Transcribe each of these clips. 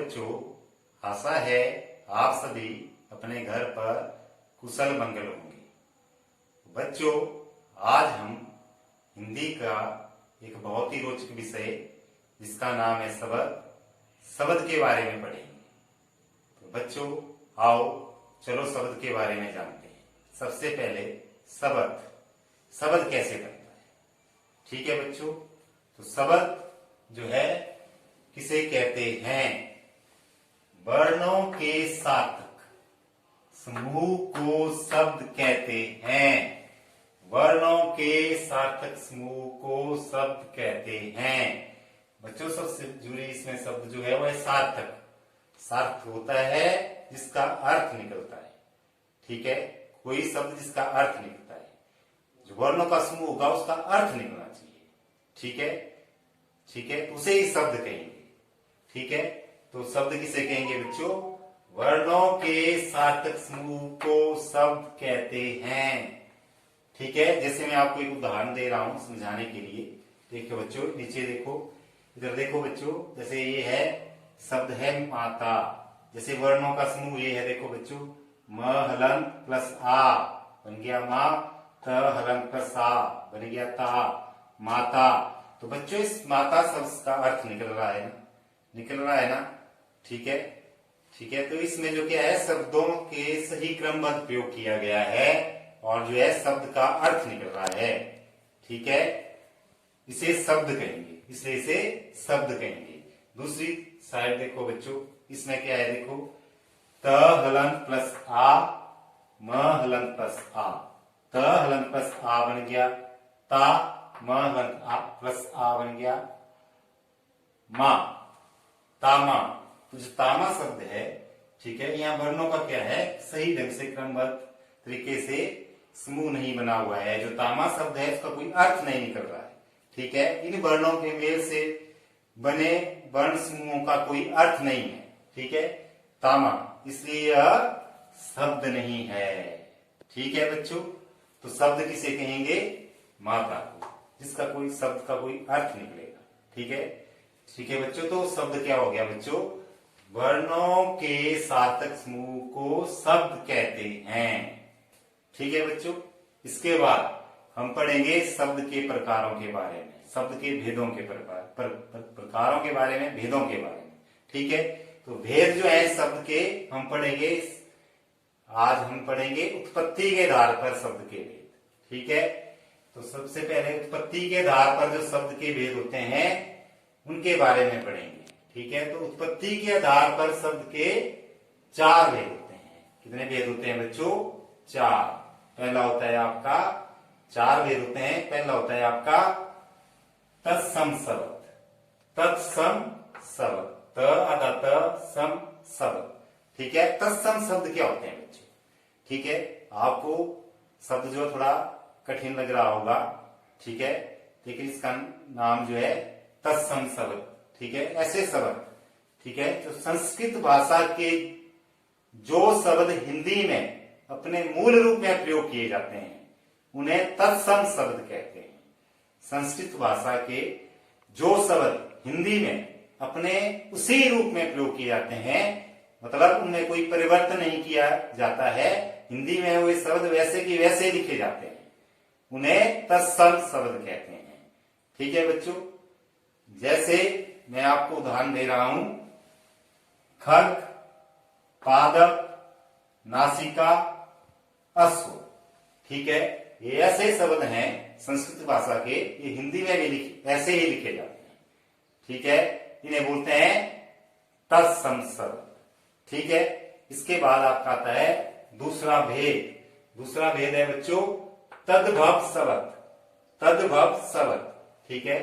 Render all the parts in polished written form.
बच्चों, आशा है आप सभी अपने घर पर कुशल मंगल होंगे। बच्चों, आज हम हिंदी का एक बहुत ही रोचक विषय जिसका नाम है शब्द के बारे में पढ़ेंगे। तो बच्चों, आओ चलो शब्द के बारे में जानते हैं। सबसे पहले शब्द कैसे बनता है। ठीक है बच्चों, तो शब्द जो है किसे कहते हैं? वर्णों के सार्थक समूह को शब्द कहते हैं। वर्णों के सार्थक समूह को शब्द कहते हैं। बच्चों, सबसे जुड़ी इसमें शब्द जो है वह सार्थक। सार्थक होता है जिसका अर्थ निकलता है। ठीक है, कोई शब्द जिसका अर्थ निकलता है। जो वर्णों का समूह होगा उसका अर्थ निकलना चाहिए। ठीक है, तो उसे ही शब्द कहेंगे। ठीक है, तो शब्द किसे कहेंगे बच्चों? वर्णों के सार्थक समूह को शब्द कहते हैं। ठीक है, जैसे मैं आपको एक उदाहरण दे रहा हूं समझाने के लिए। देखिए बच्चों, नीचे देखो, इधर देखो बच्चों, जैसे ये है शब्द है माता। जैसे वर्णों का समूह ये है, देखो बच्चों, म हलंत प्लस आ बन गया माँ, त हलंत प्लस आ बन गया ता, माता। तो बच्चों, इस माता शब्द का अर्थ निकल रहा है ना। ठीक है, तो इसमें जो क्या है, शब्दों के सही क्रमबद्ध प्रयोग किया गया है और जो है शब्द का अर्थ निकल रहा है। ठीक है, इसे शब्द कहेंगे, इसलिए इसे शब्द कहेंगे। दूसरी साइड देखो बच्चों, इसमें क्या है, देखो, त हलंत प्लस आ, म हलंत प्लस आ, त हलंत प्लस आ बन गया ता, म हलंत आ प्लस आ बन गया मां, तामा। तो जो तामा शब्द है, ठीक है, यहाँ वर्णों का क्या है, सही ढंग से क्रमबद्ध तरीके से समूह नहीं बना हुआ है। जो तामा शब्द है उसका कोई अर्थ नहीं निकल रहा है। ठीक है, इन वर्णों के मेल से बने वर्ण समूहों का कोई अर्थ नहीं है। ठीक है, तामा, इसलिए यह शब्द नहीं है। ठीक है बच्चों, तो शब्द किसे कहेंगे? माता को, जिसका कोई शब्द का कोई अर्थ निकलेगा। ठीक है बच्चों, तो शब्द क्या हो गया बच्चों? वर्णों के सार्थक समूह को शब्द कहते हैं। ठीक है बच्चों, इसके बाद हम पढ़ेंगे शब्द के प्रकारों के बारे में, शब्द के भेदों के प्रकारों के बारे में, भेदों के बारे में। ठीक है, तो भेद जो है शब्द के हम पढ़ेंगे। आज हम पढ़ेंगे उत्पत्ति के आधार पर शब्द के भेद। ठीक है, तो सबसे पहले उत्पत्ति के आधार पर जो शब्द के भेद होते हैं उनके बारे में पढ़ेंगे। ठीक है, तो उत्पत्ति के आधार पर शब्द के 4 भेद होते हैं। कितने भेद होते हैं बच्चों? 4। पहला होता है आपका, 4 भेद होते हैं। पहला होता है आपका तत्सम शब्द, तत्सम शब्द, त आधा त सम शब्द। ठीक है, तत्सम शब्द क्या होते हैं बच्चों? ठीक है, आपको शब्द जो थोड़ा कठिन लग रहा होगा, ठीक है, लेकिन इसका नाम जो है तत्सम शब्द। ठीक है, ऐसे शब्द, ठीक है, तो संस्कृत भाषा के जो शब्द हिंदी में अपने मूल रूप में प्रयोग किए जाते हैं उन्हें तत्सम शब्द कहते हैं। संस्कृत भाषा के जो शब्द हिंदी में अपने उसी रूप में प्रयोग किए जाते हैं, मतलब उनमें कोई परिवर्तन नहीं किया जाता है, हिंदी में वे शब्द वैसे की वैसे लिखे जाते हैं, उन्हें तत्सम शब्द कहते हैं। ठीक है बच्चों, जैसे मैं आपको उदाहरण दे रहा हूं, खड्ग, पादप, नासिका, अश्व। ठीक है, ये ऐसे शब्द हैं संस्कृत भाषा के, ये हिंदी में भी ऐसे ही लिखे जाते हैं। ठीक है, इन्हें बोलते हैं तत्सम शब्द। ठीक है, इसके बाद आपका आता है दूसरा भेद। दूसरा भेद है बच्चों तद्भव शब्द, तद्भव शब्द। ठीक है,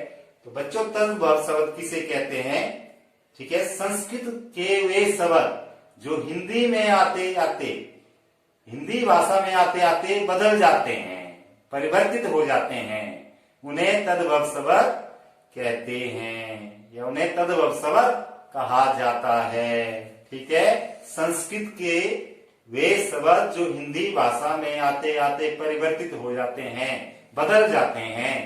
तो बच्चों तद्भव शब्द किसे कहते हैं? ठीक है, संस्कृत के वे शब्द जो हिंदी में आते आते, हिंदी भाषा में आते आते बदल जाते हैं, परिवर्तित हो जाते हैं, उन्हें तद्भव शब्द कहते हैं या उन्हें तद्भव शब्द कहा जाता है। ठीक है, संस्कृत के वे शब्द जो हिंदी भाषा में आते आते परिवर्तित हो जाते हैं, बदल जाते हैं,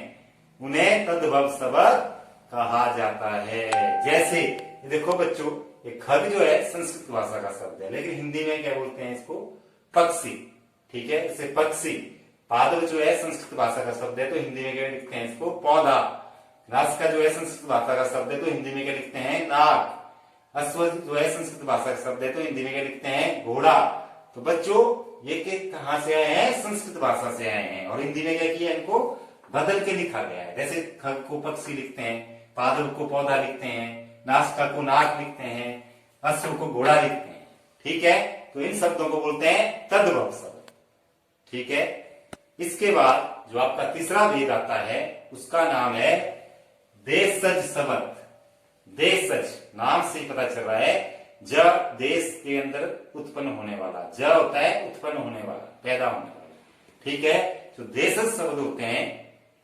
उन्हें तद्भव शब्द कहा जाता है। जैसे देखो बच्चों, ये खग जो है संस्कृत भाषा का शब्द है, लेकिन हिंदी में क्या बोलते हैं इसको? पक्षी। ठीक है, इसे पक्षी। पादप जो है संस्कृत भाषा का शब्द है, तो हिंदी में क्या लिखते हैं इसको? पौधा। नासिका जो है संस्कृत भाषा का शब्द है, तो हिंदी में क्या लिखते हैं? नाक। अश्व जो है संस्कृत भाषा का शब्द है, तो हिंदी में क्या लिखते हैं? घोड़ा। तो बच्चों ये कहां से आए हैं? संस्कृत भाषा से आए हैं, और हिंदी में क्या किया? इनको बदल के लिखा गया है। जैसे खग को पक्षी लिखते हैं, पादप को पौधा लिखते हैं, नासिका को नाक लिखते हैं, अश्व को घोड़ा लिखते हैं। ठीक है, तो इन शब्दों को बोलते हैं तद्भव शब्द। ठीक है, इसके बाद जो आपका तीसरा भेद आता है उसका नाम है देशज शब्द। देशज नाम से ही पता चल रहा है, ज देश के अंदर उत्पन्न होने वाला, ज होता है उत्पन्न होने वाला, पैदा होने वाला। ठीक है, जो देशज शब्द होते हैं,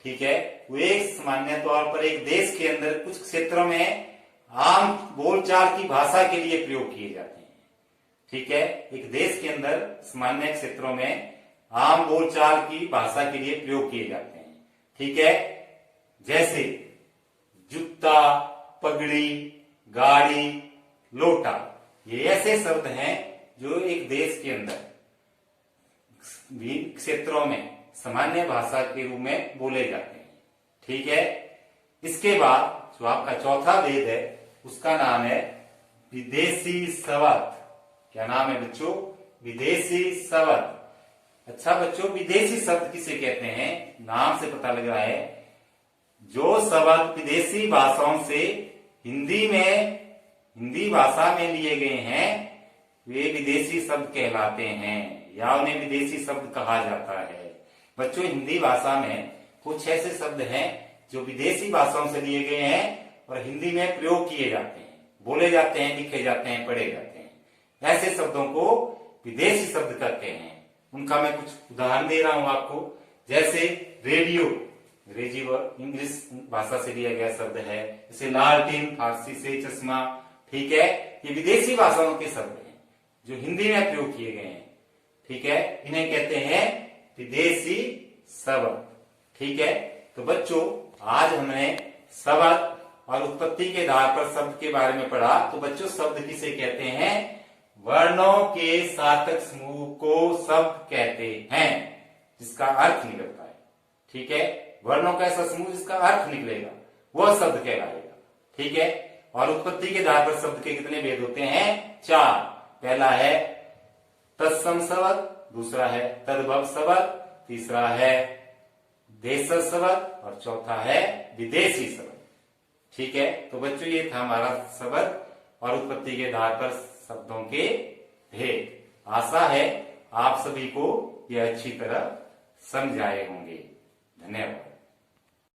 ठीक है, वो एक सामान्य तौर पर एक देश के अंदर कुछ क्षेत्रों में आम बोलचाल की भाषा के लिए प्रयोग किए जाते हैं। ठीक है, एक देश के अंदर सामान्य क्षेत्रों में आम बोलचाल की भाषा के लिए प्रयोग किए जाते हैं। ठीक है, जैसे जूता, पगड़ी, गाड़ी, लोटा, ये ऐसे शब्द हैं जो एक देश के अंदर विभिन्न क्षेत्रों में सामान्य भाषा के रूप में बोले जाते हैं। ठीक है, इसके बाद जो आपका चौथा भेद है उसका नाम है विदेशी शब्द। क्या नाम है बच्चों? विदेशी शब्द। अच्छा बच्चों, विदेशी शब्द किसे कहते हैं? नाम से पता लग रहा है, जो शब्द विदेशी भाषाओं से हिंदी भाषा में लिए गए हैं वे विदेशी शब्द कहलाते हैं, या उन्हें विदेशी शब्द कहा जाता है। बच्चों हिंदी भाषा में कुछ ऐसे शब्द हैं जो विदेशी भाषाओं से लिए गए हैं और हिंदी में प्रयोग किए जाते हैं, बोले जाते हैं, लिखे जाते हैं, पढ़े जाते हैं। ऐसे शब्दों को विदेशी शब्द कहते हैं। उनका मैं कुछ उदाहरण दे रहा हूं आपको। जैसे रेडियो, इंग्लिश भाषा से लिया गया शब्द है। जैसे लालटेन, फारसी से चश्मा। ठीक है, ये विदेशी भाषाओं के शब्द हैं जो हिंदी में प्रयोग किए गए हैं। ठीक है, इन्हें कहते हैं विदेशी शब्द। ठीक है, तो बच्चों आज हमने शब्द और उत्पत्ति के आधार पर शब्द के बारे में पढ़ा। तो बच्चों शब्द किसे कहते हैं? वर्णों के सार्थक समूह को शब्द कहते हैं, जिसका अर्थ निकलता है। ठीक है, वर्णों का ऐसा समूह जिसका अर्थ निकलेगा वह शब्द कहलाएगा। ठीक है, और उत्पत्ति के आधार पर शब्द के कितने भेद होते हैं? 4। पहला है तत्सम शब्द, दूसरा है तद्भव शब्द, तीसरा है देशज शब्द और चौथा है विदेशी शब्द। ठीक है, तो बच्चों ये था हमारा शब्द और उत्पत्ति के आधार पर शब्दों के भेद। आशा है आप सभी को यह अच्छी तरह समझ आए होंगे। धन्यवाद।